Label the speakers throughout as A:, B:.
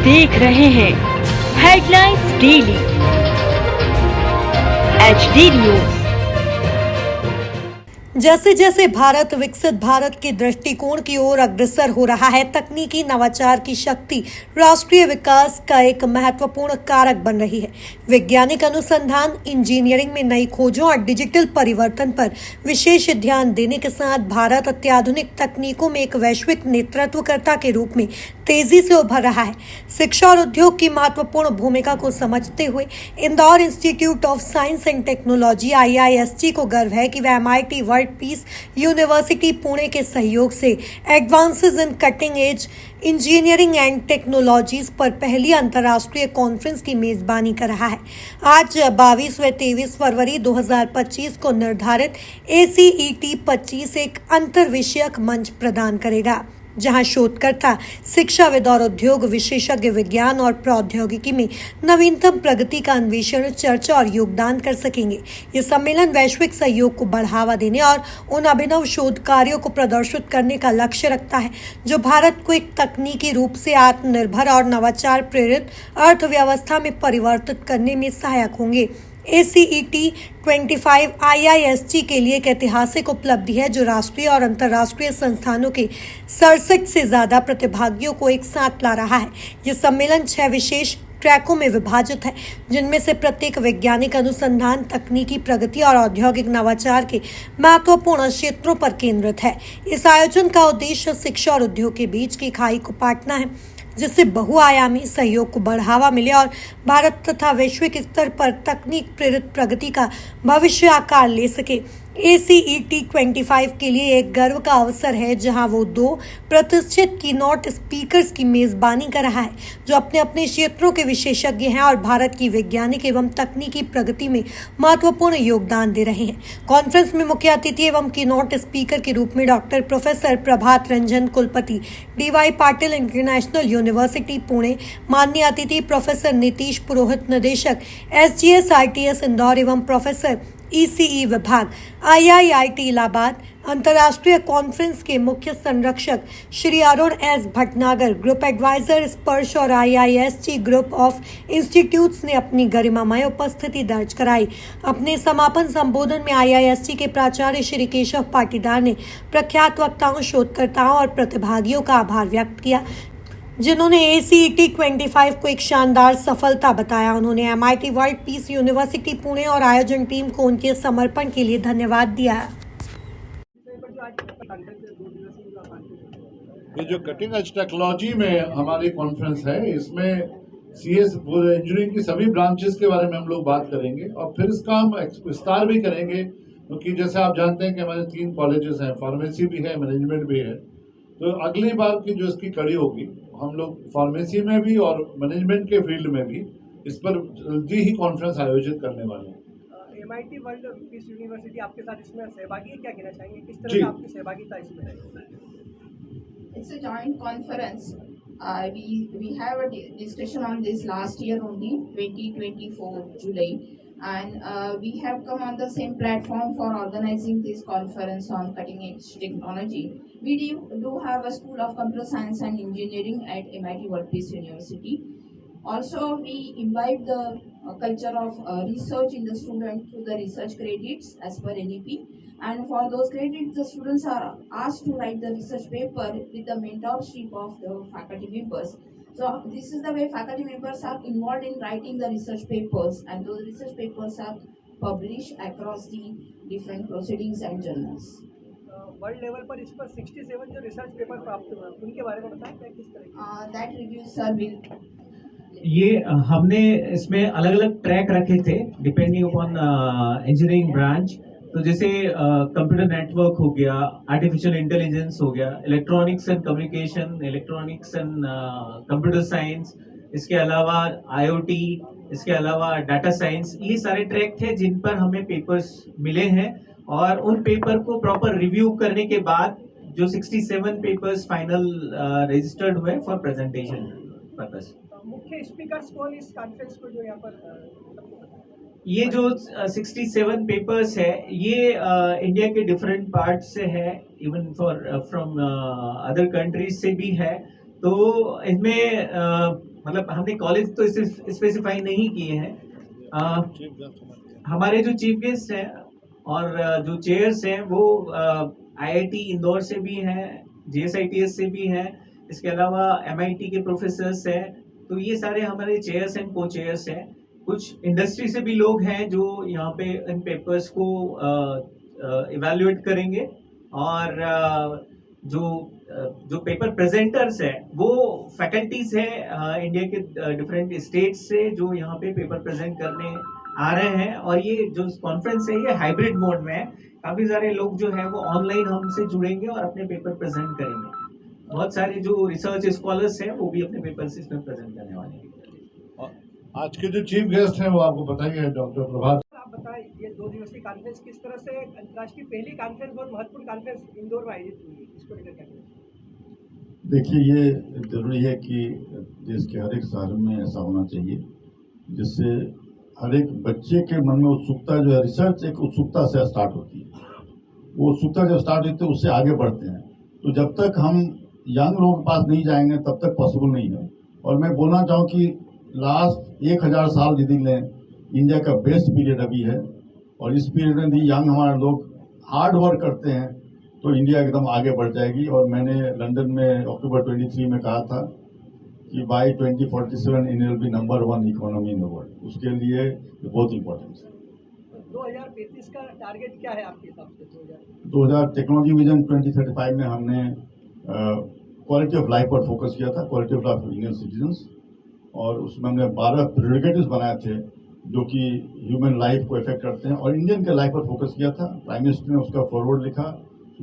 A: देख रहे हैं हेडलाइंस डेली HD न्यूज।
B: जैसे जैसे भारत विकसित भारत के दृष्टिकोण की ओर अग्रसर हो रहा है, तकनीकी नवाचार की शक्ति राष्ट्रीय विकास का एक महत्वपूर्ण कारक बन रही है। वैज्ञानिक अनुसंधान, इंजीनियरिंग में नई खोजों और डिजिटल परिवर्तन पर विशेष ध्यान देने के साथ भारत अत्याधुनिक तकनीकों में एक वैश्विक नेतृत्वकर्ता के रूप में तेजी से उभर रहा है। शिक्षा और उद्योग की महत्वपूर्ण भूमिका को समझते हुए Indore institute of science and technology IIST को गर्व है कि वह MIT world peace university Pune के सहयोग से advances in cutting edge engineering and technologies पर पहली अंतर्राष्ट्रीय कॉन्फ्रेंस की मेजबानी कर रहा है। आज 22 व 23 फरवरी 2025 को निर्धारित ACET 25 एक अंतर विषयक मंच प्रदान करेगा, जहां शोधकर्ता, शिक्षाविद और उद्योग विशेषज्ञ विज्ञान और प्रौद्योगिकी में नवीनतम प्रगति का अन्वेषण, चर्चा और योगदान कर सकेंगे। ये सम्मेलन वैश्विक सहयोग को बढ़ावा देने और उन अभिनव शोध कार्यों को प्रदर्शित करने का लक्ष्य रखता है जो भारत को एक तकनीकी रूप से आत्मनिर्भर और नवाचार प्रेरित अर्थव्यवस्था में परिवर्तित करने में सहायक होंगे। ACET 25 IIST के लिए एक ऐतिहासिक उपलब्धि है जो राष्ट्रीय और अंतर्राष्ट्रीय संस्थानों के 67 से ज्यादा प्रतिभागियों को एक साथ ला रहा है। यह सम्मेलन 6 विशेष ट्रैकों में विभाजित है, जिनमें से प्रत्येक वैज्ञानिक अनुसंधान, तकनीकी प्रगति और औद्योगिक नवाचार के महत्वपूर्ण क्षेत्रों पर केंद्रित है। इस आयोजन का उद्देश्य शिक्षा और उद्योग के बीच की खाई को पाटना है, जिससे बहुआयामी सहयोग को बढ़ावा मिले और भारत तथा वैश्विक स्तर पर तकनीक प्रेरित प्रगति का भविष्य आकार ले सके। ACET 25 के लिए एक गर्व का अवसर है, जहां वो 2 प्रतिष्ठित कीनोट स्पीकर्स की मेजबानी कर रहा है जो अपने अपने क्षेत्रों के विशेषज्ञ हैं और भारत की वैज्ञानिक एवं तकनीकी प्रगति में महत्वपूर्ण योगदान दे रहे हैं। कॉन्फ्रेंस में मुख्य अतिथि एवं कीनोट स्पीकर के रूप में डॉक्टर प्रोफेसर प्रभात रंजन, कुलपति DY Patil international university Pune, माननीय अतिथि प्रोफेसर नीतीश पुरोहित, निदेशक SGS ITS इंदौर एवं प्रोफेसर ECE विभाग IIIT इलाहाबाद, अंतर्राष्ट्रीय कॉन्फ्रेंस के मुख्य संरक्षक Shri Arun S Bhatnagar, group advisor Sparsh और IIST ग्रुप ऑफ इंस्टीट्यूट्स ने अपनी गरिमामय उपस्थिति दर्ज कराई। अपने समापन संबोधन में IIST के प्राचार्य श्री केशव पाटीदार ने प्रख्यात वक्ताओं, शोधकर्ताओं और प्रतिभागियों का आभार व्यक्त किया, जिन्होंने ACET 25 को एक शानदार सफलता बताया। उन्होंने MIT world peace university Pune और आयोजन टीम को उनके समर्पण के लिए धन्यवाद दिया।
C: ये जो कटिंग एज टेक्नोलॉजी में हमारी कॉन्फ्रेंस है, इसमें CS पूरे इंजीनियरिंग की सभी ब्रांचेस के बारे में हम लोग बात करेंगे और फिर इसका हम विस्तार भी करेंगे, क्योंकि जैसे आप जानते हैं कि हमारे 3 कॉलेजेस हैं, फार्मेसी भी है, मैनेजमेंट भी है। तो अगली बार की जो इसकी कड़ी होगी, हम लोग फार्मेसी में भी और मैनेजमेंट के फील्ड में भी इस पर जल्दी ही कॉन्फ्रेंस आयोजित करने वाले हैं।
D: MIT वर्ल्ड पीस यूनिवर्सिटी आपके साथ इसमें सहभागी है, क्या कहना चाहेंगे, किस तरह से आपकी सहभागिता इसमें है?
E: It's a joint conference. We have a discussion on this last year only, 2024 July, and we have come on the same platform for organizing this conference on cutting edge technology. We do have a School of Computer Science and Engineering at MIT World Peace University. Also, we imbibe the culture of research in the student through the research credits as per NEP. And for those credits, the students are asked to write the research paper with the mentorship of the faculty members. So this is the way faculty members are involved in writing the research papers, and those research papers are published across the different proceedings and journals.
D: World level पर इस पर 67 जो research paper प्राप्त हुए, उनके बारे में बताएं, क्या किस तरह?
E: That review sir will.
F: ये हमने इसमें अलग अलग ट्रैक रखे थे डिपेंडिंग अपॉन इंजीनियरिंग ब्रांच। तो जैसे कंप्यूटर नेटवर्क हो गया, आर्टिफिशियल इंटेलिजेंस हो गया, electronics and communication, electronics and computer science, इसके अलावा IoT, इसके अलावा डाटा साइंस, ये सारे ट्रैक थे जिन पर हमें पेपर्स मिले हैं और उन पेपर को प्रॉपर रिव्यू करने के बाद जो 67 पेपर्स फाइनल रजिस्टर्ड हुए फॉर प्रेजेंटेशन पर्पस।
D: मुख्य स्पीकर्स कौन इस कॉन्फ्रेंस को जो यहाँ पर?
F: ये जो 67 पेपर्स है, ये इंडिया के डिफरेंट पार्ट से है, इवन फ्रॉम अदर कंट्रीज से भी है। तो इसमें मतलब हमने कॉलेज तो स्पेसिफाई नहीं किए हैं। हमारे जो चीफ गेस्ट हैं और जो चेयर्स हैं वो आईआईटी इंदौर से भी हैं, जीएसआईटीएस से भी हैं, इसके अलावा एमआईटी के प्रोफेसर्स हैं। तो ये सारे हमारे चेयर्स एंड को चेयर्स हैं। कुछ इंडस्ट्री से भी लोग हैं जो यहाँ पे इन पेपर्स को इवैल्यूएट करेंगे, और जो पेपर प्रेजेंटर्स हैं वो फैकल्टीज हैं इंडिया के डिफरेंट स्टेट्स से जो यहाँ पे पेपर प्रेजेंट करने आ रहे हैं। और ये जो कॉन्फ्रेंस है ये हाइब्रिड मोड में है। काफ़ी सारे लोग जो है वो ऑनलाइन हमसे जुड़ेंगे और अपने पेपर प्रेजेंट करेंगे। बहुत सारे जो रिसर्च स्कॉलर्स हैं वो भी अपने पेपर्स इसमें प्रेजेंट करने वाले हैं।
C: आज के जो चीफ गेस्ट हैं वो आपको बताइए डॉक्टर प्रभात।
D: आप बताएं ये 2 दिवसीय कॉन्फ्रेंस किस तरह से अंतर्राष्ट्रीय पहली कॉन्फ्रेंस, बहुत महत्वपूर्ण कॉन्फ्रेंस इंदौर में आयोजित हुई है, इसको लेकर क्या कहें?
G: देखिए, ये जरूरी है कि देश के हर एक शहर में ऐसा होना चाहिए जिससे हर एक बच्चे के मन में उत्सुकता जो है, रिसर्च एक उत्सुकता से स्टार्ट होती है। वो उत्सुकता जब स्टार्ट होती है उससे आगे बढ़ते हैं। तो जब तक हम यंग लोगों के पास नहीं जाएंगे तब तक पॉसिबल नहीं है। और मैं बोलना चाहूँ कि लास्ट 1000 साल यदि लें, इंडिया का बेस्ट पीरियड अभी है। और इस पीरियड में भी यंग हमारे लोग हार्ड वर्क करते हैं तो इंडिया एकदम आगे बढ़ जाएगी। और मैंने लंदन में अक्टूबर 23 में कहा था कि by 2047 India will be number 1 economy in the world. उसके लिए बहुत इंपॉर्टेंट है।
D: 2035 का टारगेट क्या है आपके हिसाब से?
G: 2000 टेक्नोलॉजी विजन 2035 में हमने क्वालिटी ऑफ लाइफ पर फोकस किया था, quality of life of Indian citizens. और उसमें हमने 12 प्रियोरिटीज बनाए थे जो कि ह्यूमन लाइफ को इफेक्ट करते हैं, और इंडियन के लाइफ पर फोकस किया था। प्राइम मिनिस्टर ने उसका फॉरवर्ड लिखा,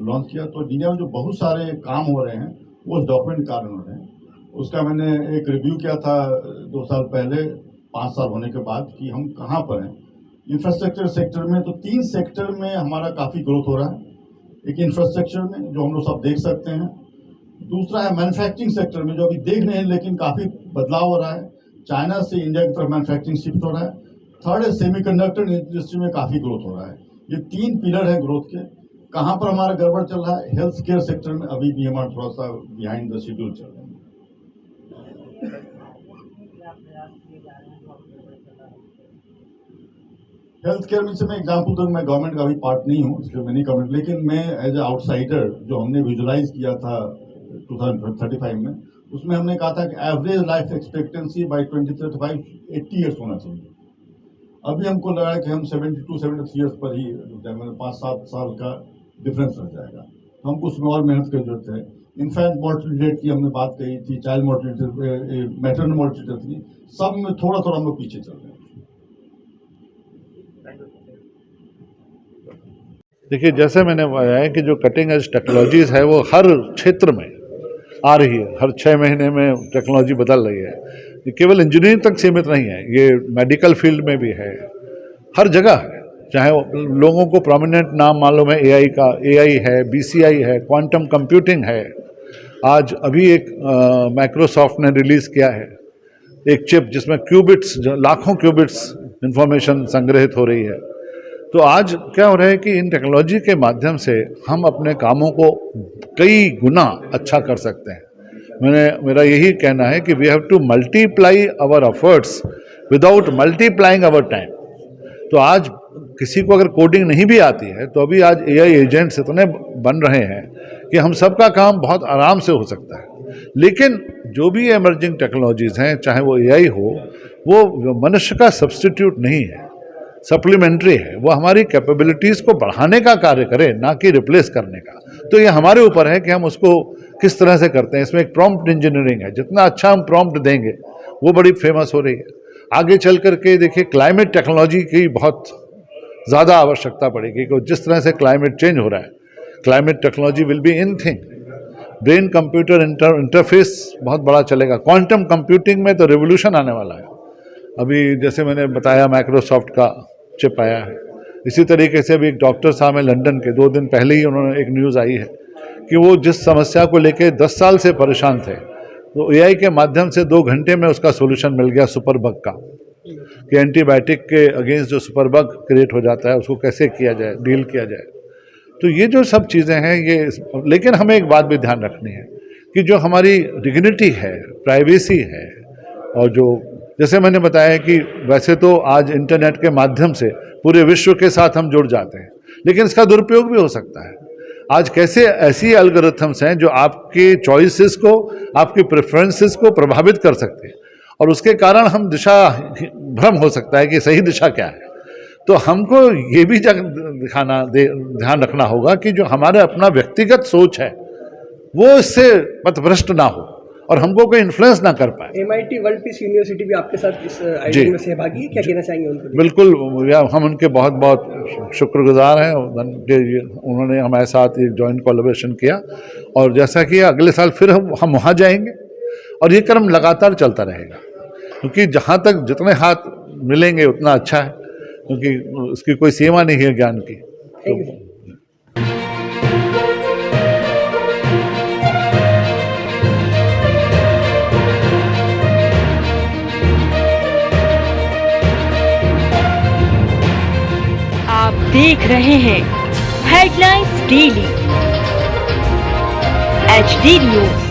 G: लॉन्च किया। तो इंडिया में जो बहुत सारे काम हो रहे हैं वो उस डॉक्यूमेंट के कारण हो रहे हैं। उसका मैंने एक रिव्यू किया था 2 साल पहले, 5 साल होने के बाद, कि हम कहाँ पर हैं इंफ्रास्ट्रक्चर सेक्टर में। तो 3 सेक्टर में हमारा काफ़ी ग्रोथ हो रहा है। एक इंफ्रास्ट्रक्चर में जो हम लोग सब देख सकते हैं, दूसरा है मैन्युफैक्चरिंग सेक्टर में जो अभी देख रहे हैं लेकिन काफ़ी बदलाव हो रहा है। चाइना से इंडिया की तरफ मैन्युफैक्चरिंग शिफ्ट हो रहा है। थर्ड है सेमीकंडक्टर इंडस्ट्री में काफ़ी ग्रोथ हो रहा है। ये 3 पिलर हैं ग्रोथ के। कहाँ पर हमारा गड़बड़ चल रहा है? हेल्थ केयर सेक्टर में अभी भी हमारा थोड़ा सा बिहाइंड द शेड्यूल चल रहा है। हेल्थ केयर में से मैं एग्जाम्पल दूँ, मैं गवर्नमेंट का भी पार्ट नहीं हूँ इसलिए मैं नहीं कमेंट, लेकिन मैं एज ए आउटसाइडर जो हमने विजुलाइज किया था 2035 में, उसमें हमने कहा था कि average life expectancy by 2035 80 years होना चाहिए। अभी हमको लगा है कि हम 72-73 ईयर्स पर ही 5-7 साल का डिफरेंस रह जाएगा। हमको उसमें और मेहनत की जरूरत है। इन्फेंट मोर्टिलिटी रेट की हमने बात कही थी, चाइल्ड मोर्टिलिटी, मैटरनल मोर्टिलिटी थी, सब में थोड़ा थोड़ा हम लोग पीछे चल रहे हैं।
C: देखिए, जैसे मैंने बताया कि जो कटिंग एज टेक्नोलॉजीज है वो हर क्षेत्र में आ रही है। हर 6 महीने में टेक्नोलॉजी बदल रही है। ये केवल इंजीनियरिंग तक सीमित नहीं है, ये मेडिकल फील्ड में भी है, हर जगह है। चाहे लोगों को प्रोमिनेंट नाम मालूम है एआई का, एआई है, बीसीआई है, क्वांटम कंप्यूटिंग है। आज अभी एक माइक्रोसॉफ्ट ने रिलीज़ किया है एक चिप जिसमें क्यूबिट्स, लाखों क्यूबिट्स इंफॉर्मेशन संग्रहित हो रही है। तो आज क्या हो रहा है कि इन टेक्नोलॉजी के माध्यम से हम अपने कामों को कई गुना अच्छा कर सकते हैं। मेरा यही कहना है कि we have to multiply our efforts without multiplying our time. तो आज किसी को अगर कोडिंग नहीं भी आती है तो अभी आज एआई एजेंट्स इतने बन रहे हैं कि हम सबका काम बहुत आराम से हो सकता है। लेकिन जो भी एमर्जिंग टेक्नोलॉजीज़ हैं, चाहे वो एआई हो, वो मनुष्य का सब्स्टिट्यूट नहीं है, सप्लीमेंट्री है। वो हमारी कैपेबिलिटीज़ को बढ़ाने का कार्य करे, ना कि रिप्लेस करने का। तो ये हमारे ऊपर है कि हम उसको किस तरह से करते हैं। इसमें एक प्रॉम्प्ट इंजीनियरिंग है, जितना अच्छा हम प्रॉम्प्ट देंगे वो बड़ी फेमस हो रही है। आगे चल करके देखिए क्लाइमेट टेक्नोलॉजी की बहुत ज़्यादा आवश्यकता पड़ेगी, क्योंकि जिस तरह से क्लाइमेट चेंज हो रहा है, climate technology will be in thing. Brain computer interface बहुत बड़ा चलेगा। क्वांटम कंप्यूटिंग में तो रिवोल्यूशन आने वाला है। अभी जैसे मैंने बताया माइक्रोसॉफ्ट का चिप आया है, इसी तरीके से भी एक डॉक्टर साहब हैं लंदन के, 2 दिन पहले ही उन्होंने एक न्यूज़ आई है कि वो जिस समस्या को लेके 10 साल से परेशान थे, तो एआई के माध्यम से 2 घंटे में उसका सोल्यूशन मिल गया सुपर बग का, कि एंटीबायोटिक के अगेंस्ट जो सुपर बग क्रिएट हो जाता है उसको कैसे किया जाए, डील किया जाए। तो ये जो सब चीज़ें हैं ये, लेकिन हमें एक बात भी ध्यान रखनी है कि जो हमारी डिग्निटी है, प्राइवेसी है, और जो जैसे मैंने बताया कि वैसे तो आज इंटरनेट के माध्यम से पूरे विश्व के साथ हम जुड़ जाते हैं, लेकिन इसका दुरुपयोग भी हो सकता है। आज कैसे ऐसी एल्गोरिथम्स हैं जो आपके चॉइसेस को, आपकी प्रेफरेंसेस को प्रभावित कर सकते हैं और उसके कारण हम दिशा भ्रम हो सकता है कि सही दिशा क्या है। तो हमको ये भी ध्यान रखना होगा कि जो हमारा अपना व्यक्तिगत सोच है वो इससे पथभ्रष्ट ना हो और हमको कोई इन्फ्लुएंस ना कर पाए।
D: MIT वर्ल्ड पीस यूनिवर्सिटी भी आपके साथ इस आयोजन में सहभागी है, क्या कहना चाहेंगे उनको?
C: बिल्कुल, हम उनके बहुत बहुत शुक्रगुजार हैं। उन्होंने हमारे साथ एक जॉइंट कोलैबोरेशन किया और जैसा कि अगले साल फिर हम वहाँ जाएंगे और ये क्रम लगातार चलता रहेगा, क्योंकि जहाँ तक जितने हाथ मिलेंगे उतना अच्छा है, क्योंकि उसकी कोई सीमा नहीं है ज्ञान की। तो
A: आप देख रहे हैं हेडलाइंस डेली HD न्यूज।